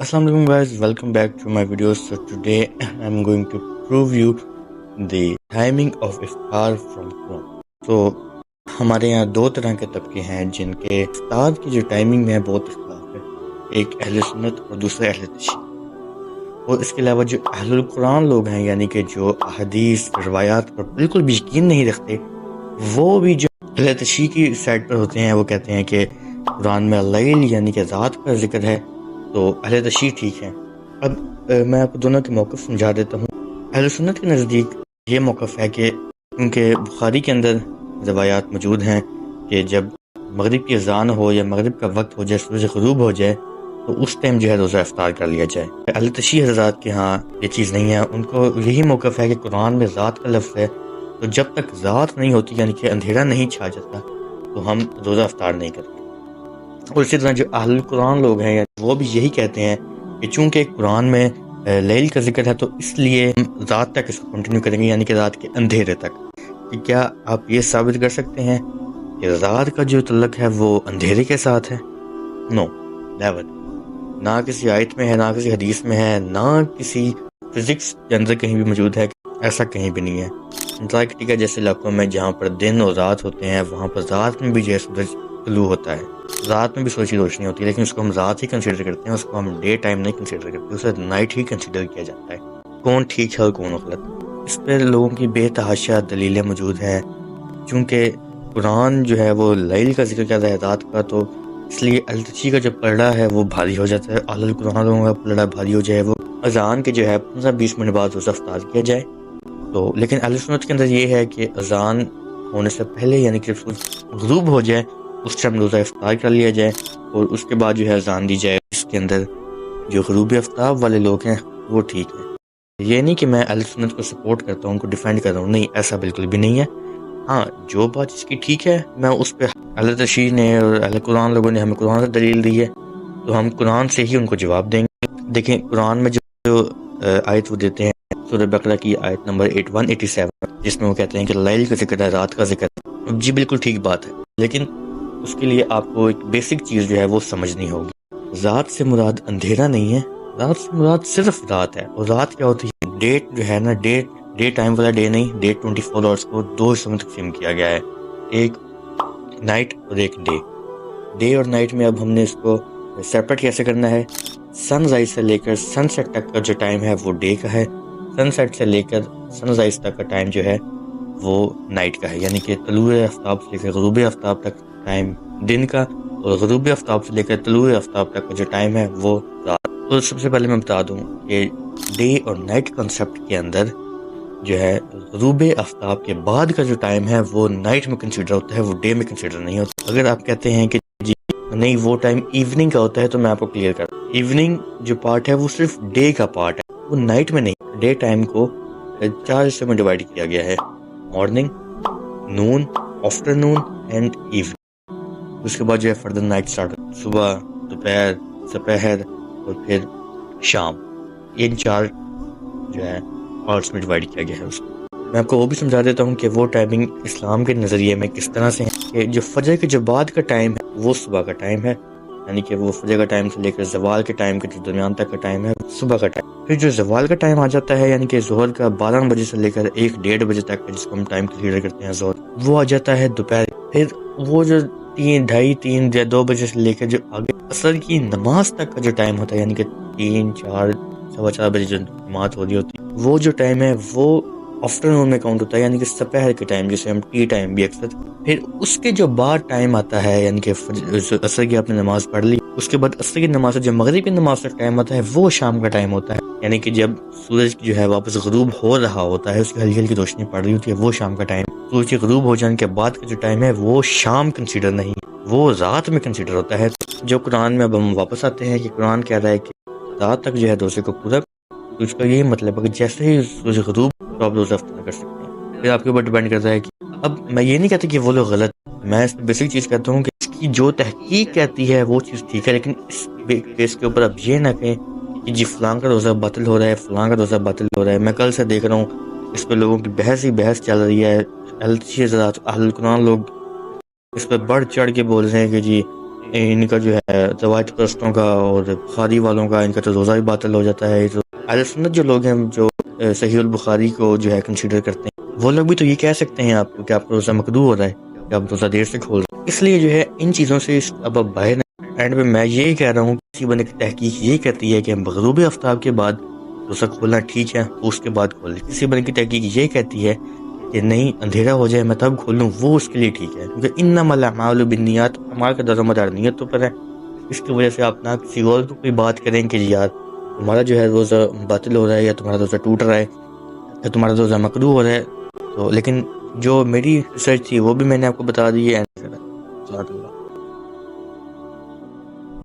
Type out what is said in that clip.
Assalamu alaikum guys, welcome back to my video. So today I'm going to prove you the timing of iftar from Quran. So ہمارے یہاں دو طرح کے طبقے ہیں جن کے افطار کی جو ٹائمنگ میں بہت اختلاف ہے، ایک اہل سنت اور دوسرا اہل تشیع۔ اور اس کے علاوہ جو اہل القرآن لوگ ہیں، یعنی کہ جو احادیث روایات پر بالکل بھی یقین نہیں رکھتے، وہ بھی جو اہل تشیع کی سائڈ پر ہوتے ہیں وہ کہتے ہیں کہ قرآن میں لیل یعنی کہ رات کا ذکر ہے تو اہل تشیع ٹھیک ہے۔ اب میں آپ کو دونوں کے موقف سمجھا دیتا ہوں۔ اہل سنت کے نزدیک یہ موقف ہے کہ کیونکہ بخاری کے اندر روایات موجود ہیں کہ جب مغرب کی اذان ہو یا مغرب کا وقت ہو جائے، سورج غروب ہو جائے، تو اس ٹائم جو ہے روزہ افطار کر لیا جائے۔ اہل تشیع حضرات کے ہاں یہ چیز نہیں ہے، ان کو یہی موقف ہے کہ قرآن میں رات کا لفظ ہے، تو جب تک رات نہیں ہوتی یعنی کہ اندھیرا نہیں چھا جاتا تو ہم روزہ افطار نہیں کرتے۔ اور اسی طرح جو اہل القرآن لوگ ہیں وہ بھی یہی کہتے ہیں کہ چونکہ قرآن میں لیل کا ذکر ہے تو اس لیے ہم رات تک اس کو کنٹینیو کریں گے، یعنی کہ رات کے اندھیرے تک۔ کہ کیا آپ یہ ثابت کر سکتے ہیں کہ رات کا جو تعلق ہے وہ اندھیرے کے ساتھ ہے؟ نو، نیور۔ نہ کسی آیت میں ہے، نہ کسی حدیث میں ہے، نہ کسی فزکس کے اندر کہیں بھی موجود ہے، ایسا کہیں بھی نہیں ہے۔ انٹارکٹیکا جیسے علاقوں میں جہاں پر دن اور رات ہوتے ہیں، وہاں پر رات میں بھی جو ہے سورج طلوع ہوتا ہے، رات میں بھی سورج کی روشنی ہوتی ہے، لیکن اس کو ہم رات ہی کنسیڈر کرتے ہیں، اس کو ہم ڈے ٹائم نہیں کنسیڈر کرتے، اسے نائٹ ہی کنسیڈر کیا جاتا ہے۔ کون ٹھیک ہے اور کون غلط، اس پہ لوگوں کی بے تحاشا دلیلیں موجود ہیں۔ چونکہ قرآن جو ہے وہ لیل کا ذکر کرتا ہے، رات کا، تو اس لیے اہل تشیع کا جو پلڑا ہے وہ بھاری ہو جاتا ہے۔ اہل القرآن لوگوں کا پلڑا بھاری ہو جائے، وہ اذان کے جو ہے 15-20 منٹ بعد روزہ افطار کیا جائے۔ تو لیکن اہل سنت کے اندر یہ ہے کہ اذان ہونے سے پہلے یعنی کہ غروب ہو جائے اس ٹائم روزہ افطار کر لیا جائے، اور اس کے بعد جو ہے اذان دی جائے۔ اس کے اندر جو غروب آفتاب والے لوگ ہیں وہ ٹھیک ہے۔ یہ نہیں کہ میں اہل سنت کو سپورٹ کرتا ہوں، ان کو ڈیفینڈ کر رہا ہوں، نہیں، ایسا بالکل بھی نہیں ہے۔ ہاں، جو بات اس کی ٹھیک ہے میں اس پہ، اہل تشیع نے اور اہل قرآن لوگوں نے ہمیں قرآن سے دلیل دی ہے تو ہم قرآن سے ہی ان کو جواب دیں گے۔ دیکھیں قرآن میں جو آیت وہ دیتے ہیں سورہ بقرہ کی آیت نمبر 187، جس میں وہ کہتے ہیں کہ لیل کا ذکر ہے، رات کا ذکر ہے۔ جی بالکل ٹھیک بات ہے، لیکن اس کے لیے آپ کو ایک بیسک چیز جو ہے وہ سمجھنی ہوگی۔ رات سے مراد اندھیرا نہیں ہے، رات سے مراد صرف رات ہے۔ اور رات کیا ہوتی ہے؟ ڈیٹ جو ہے نا، ڈے ٹائم والا ڈے نہیں، ڈے 24 آورس کو دو حصوں میں تقسیم کیا گیا ہے، ایک نائٹ اور ایک ڈے۔ ڈے اور نائٹ میں اب ہم نے اس کو سیپریٹ کیسے کرنا ہے؟ سن رائز سے لے کر سن سیٹ تک کا جو ٹائم ہے وہ ڈے کا ہے، سن سیٹ سے لے کر سن رائز تک کا ٹائم جو ہے وہ نائٹ کا ہے، یعنی کہ طلوع آفتاب سے لے کر غروب آفتاب تک ٹائم دن کا، اور غروب آفتاب سے لے کر طلوع آفتاب تک کا جو ٹائم ہے وہ رات۔ تو سب سے پہلے میں بتا دوں کہ ڈے اور نائٹ کنسیپٹ کے اندر جو ہے غروب آفتاب کے بعد کا جو ٹائم ہے وہ نائٹ میں کنسیڈر ہوتا ہے، وہ ڈے میں کنسیڈر نہیں ہوتا۔ اگر آپ کہتے ہیں کہ جی نہیں وہ ٹائم ایوننگ کا ہوتا ہے تو میں آپ کو کلیئر کرتا ہوں، ایوننگ جو پارٹ ہے وہ صرف ڈے کا پارٹ ہے، وہ نائٹ میں نہیں۔ ڈے ٹائم کو 4 حصوں میں ڈیوائڈ کیا گیا ہے، morning, noon, afternoon and evening. اس کے بعد جو ہے فردر نائٹ سٹارٹ، صبح، دوپہر، سپہر اور پھر شام۔ ان 4 جو ہے پارٹس میں ڈیوائڈ کیا گیا ہے اس کو۔ میں آپ کو وہ بھی سمجھا دیتا ہوں کہ وہ ٹائمنگ اسلام کے نظریے میں کس طرح سے ہے کہ جو فجر کے جو بعد کا ٹائم ہے وہ صبح کا ٹائم ہے، یعنی کہ وہ فجر کا ٹائم سے لے کر زوال کے ٹائم کے جو درمیان تک کا ٹائم ہے صبح کا ٹائم۔ پھر جو زوال کا ٹائم آ جاتا ہے یعنی کہ ظہر کا 12 بجے سے لے کر 1-1:30 بجے تک، جس کو ہم ٹائم کنسیڈر کرتے ہیں ظہر، وہ آ جاتا ہے دوپہر۔ پھر وہ جو 3 یا 2 بجے سے لے کر جو آگے عصر کی نماز تک کا جو ٹائم ہوتا ہے، یعنی کہ 3، 4، 4:15 بجے جو نماز ہو رہی ہوتی ہے، وہ جو ٹائم ہے وہ آفٹر نون میں کاؤنٹ ہوتا ہے، یعنی کہ سپہر کے ٹائم، جسے ہم ٹی ٹائم بھی اکثر۔ پھر اس کے جو بعد ٹائم آتا ہے یعنی کہ عصر کی آپ نے نماز پڑھ لی، اس کے بعد عصر کی نماز سے جو مغرب کی نماز تک ٹائم آتا ہے وہ شام کا ٹائم ہوتا ہے، یعنی کہ جب سورج جو ہے واپس غروب ہو رہا ہوتا ہے، اس کی ہلکی ہلکی روشنی پڑ رہی ہوتی ہے، وہ شام کا ٹائم۔ سورج کے غروب ہو جانے کے بعد کا جو ٹائم ہے وہ شام کنسیڈر نہیں، وہ رات میں کنسیڈر ہوتا ہے۔ جو قرآن میں اب ہم واپس آتے ہیں کہ قرآن کہہ رہا ہے کہ رات تک جو ہے روزے کو پورا، تو اس کا یہی مطلب ہے کہ جیسے ہی سورج غروب تو آپ روزہ افطار کر سکتے ہیں۔ پھر آپ کے اوپر ڈیپینڈ کرتا ہے کہ اب میں یہ نہیں کہتا کہ وہ لوگ غلط، میں اس بیسک چیز کہتا ہوں کہ اس کی جو تحقیق کہتی ہے وہ چیز ٹھیک ہے، لیکن اس کیس کے اوپر اب یہ نہ کہیں کہ جی فلاں کا روزہ باطل ہو رہا ہے، فلاں کا روزہ باطل ہو رہا ہے۔ میں کل سے دیکھ رہا ہوں اس پہ لوگوں کی بحث ہی بحث چل رہی ہے، اہل تشیع حضرات، اہل قرآن لوگ اس پہ بڑھ چڑھ کے بول رہے ہیں کہ جی ان کا جو ہے روایت پرستوں کا اور بخاری والوں کا ان کا تو روزہ بھی باطل ہو جاتا ہے. تو اہل سنت جو لوگ ہیں جو صحیح البخاری کو جو ہے کنسیڈر کرتے ہیں وہ لوگ بھی تو یہ کہہ سکتے ہیں آپ کو کہ آپ کا روزہ مقروء ہو رہا ہے کہ آپ روزہ دیر سے کھول رہے ہیں. اس لیے جو ہے ان چیزوں سے اب باہر اینڈ میں یہی کہہ رہا ہوں کہ کسی بندے کی تحقیق یہی کہتی ہے کہ غروب آفتاب کے بعد روزہ کھولنا ٹھیک ہے، اس کے بعد کھول لیں. کسی بندے کی تحقیق یہ کہتی ہے کہ نہیں اندھیرا ہو جائے میں تب کھول لوں، وہ اس کے لیے ٹھیک ہے، کیونکہ انما الاعمال بالنیات، ہمارا کا دار و مدار نیتوں پر ہے. اس کی وجہ سے آپ نہ کسی اور کو کوئی بات کریں کہ یار تمہارا جو ہے روزہ باطل ہو رہا ہے یا تمہارا روزہ ٹوٹ رہا ہے یا تمہارا روزہ مقروء ہو رہا ہے. تو لیکن جو میری ریسرچ تھی وہ بھی میں نے آپ کو بتا دی ہے.